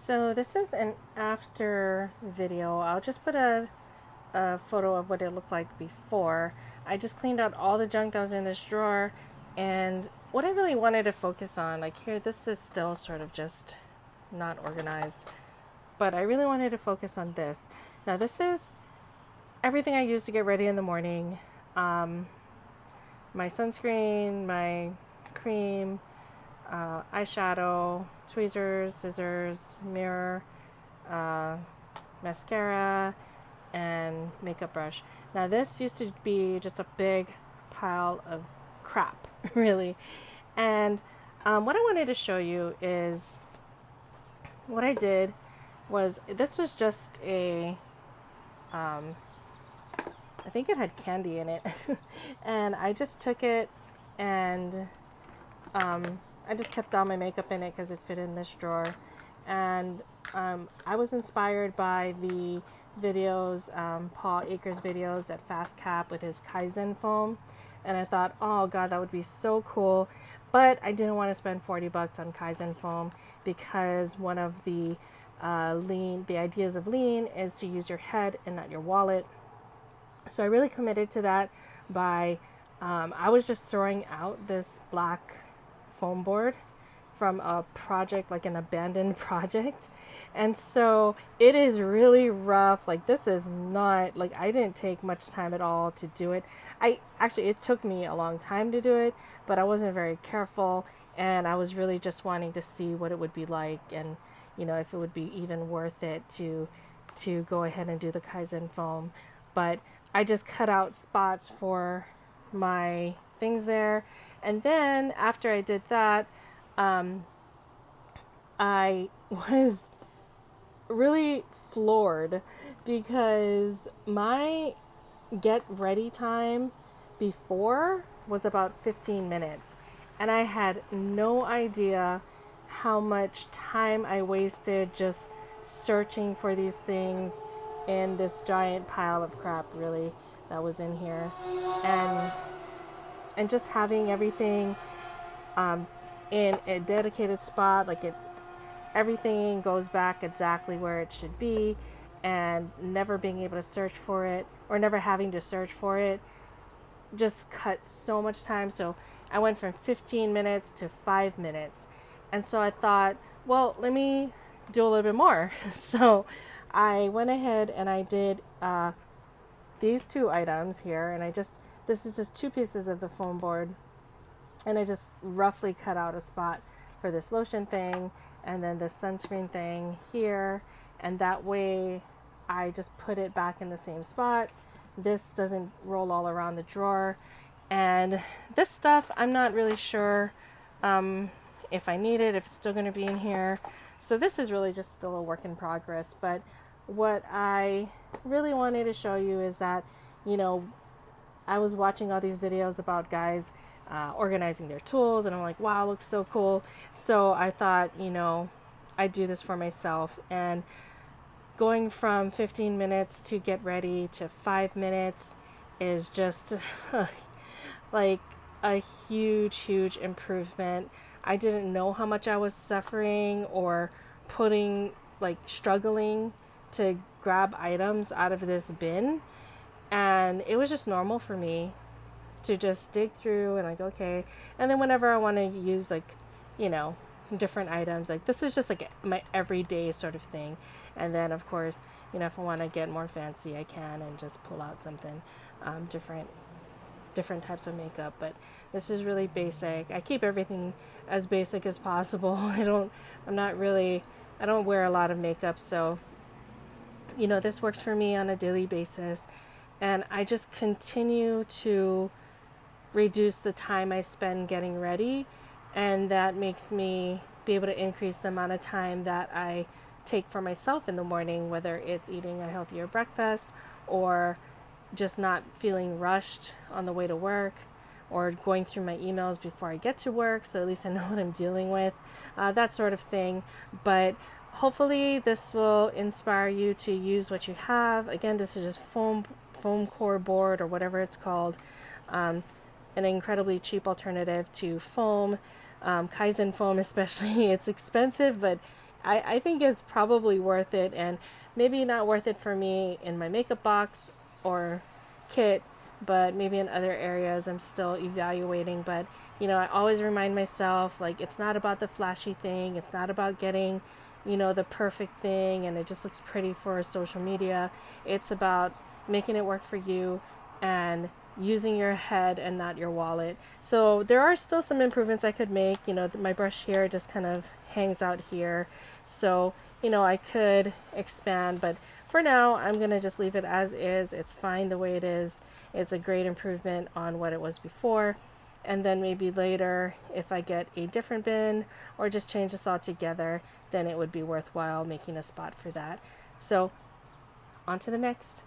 So this is an after video. I'll just put a photo of what it looked like before. I just cleaned out all the junk that was in this drawer, and what I really wanted to focus on, like here, this is still sort of just not organized, but I really wanted to focus on this. Now this is everything I use to get ready in the morning. My sunscreen, my cream, eyeshadow, tweezers, scissors, mirror, mascara, and makeup brush. Now this used to be just a big pile of crap, really. And what I wanted to show you is what I did was, this was just a, I think it had candy in it. And I just took it and I just kept all my makeup in it because it fit in this drawer. And I was inspired by the videos, Paul Akers videos at Fast Cap with his Kaizen foam. And I thought, oh God, that would be so cool. But I didn't want to spend $40 on Kaizen foam because one of the the ideas of lean is to use your head and not your wallet. So I really committed to that by, I was just throwing out this black foam board from a project, like an abandoned project. And so it is really rough. Like this is not, like I didn't take much time at all to do it. It took me a long time to do it, but I wasn't very careful. And I was really just wanting to see what it would be like, and if it would be even worth it to go ahead and do the Kaizen foam. But I just cut out spots for my things there. And then after I did that, I was really floored because my get ready time before was about 15 minutes. And I had no idea how much time I wasted just searching for these things in this giant pile of crap, really, that was in here. And just having everything in a dedicated spot, like everything goes back exactly where it should be, and never being able to search for it, or never having to search for it, just cut so much time. So I went from 15 minutes to 5 minutes. And so I thought, well, let me do a little bit more. So I went ahead and I did these two items here, and this is just two pieces of the foam board, and I just roughly cut out a spot for this lotion thing and then this sunscreen thing here, and that way I just put it back in the same spot. This doesn't roll all around the drawer. And this stuff, I'm not really sure if I need it, if it's still going to be in here. So this is really just still a work in progress. But what I really wanted to show you is that, I was watching all these videos about guys organizing their tools, and I'm like, wow, it looks so cool. So I thought, I'd do this for myself. And going from 15 minutes to get ready to 5 minutes is just like a huge improvement. I didn't know how much I was suffering or struggling to grab items out of this bin. And it was just normal for me to just dig through and okay. And then whenever I want to use different items, like this is just like my everyday sort of thing. And then of course, if I want to get more fancy, I can and just pull out something different types of makeup. But this is really basic. I keep everything as basic as possible. I don't wear a lot of makeup, so this works for me on a daily basis. And I just continue to reduce the time I spend getting ready, and that makes me be able to increase the amount of time that I take for myself in the morning, whether it's eating a healthier breakfast or just not feeling rushed on the way to work, or going through my emails before I get to work, so at least I know what I'm dealing with, that sort of thing. But hopefully this will inspire you to use what you have. Again, this is just foam core board, or whatever it's called, an incredibly cheap alternative to foam. Kaizen foam especially, it's expensive, but I think it's probably worth it, and maybe not worth it for me in my makeup box or kit, but maybe in other areas I'm still evaluating. But I always remind myself, like, it's not about the flashy thing, it's not about getting the perfect thing and it just looks pretty for social media. It's about making it work for you and using your head and not your wallet. So there are still some improvements I could make. My brush here just kind of hangs out here. So, I could expand, but for now, I'm going to just leave it as is. It's fine the way it is. It's a great improvement on what it was before. And then maybe later, if I get a different bin or just change this all together, then it would be worthwhile making a spot for that. So, on to the next.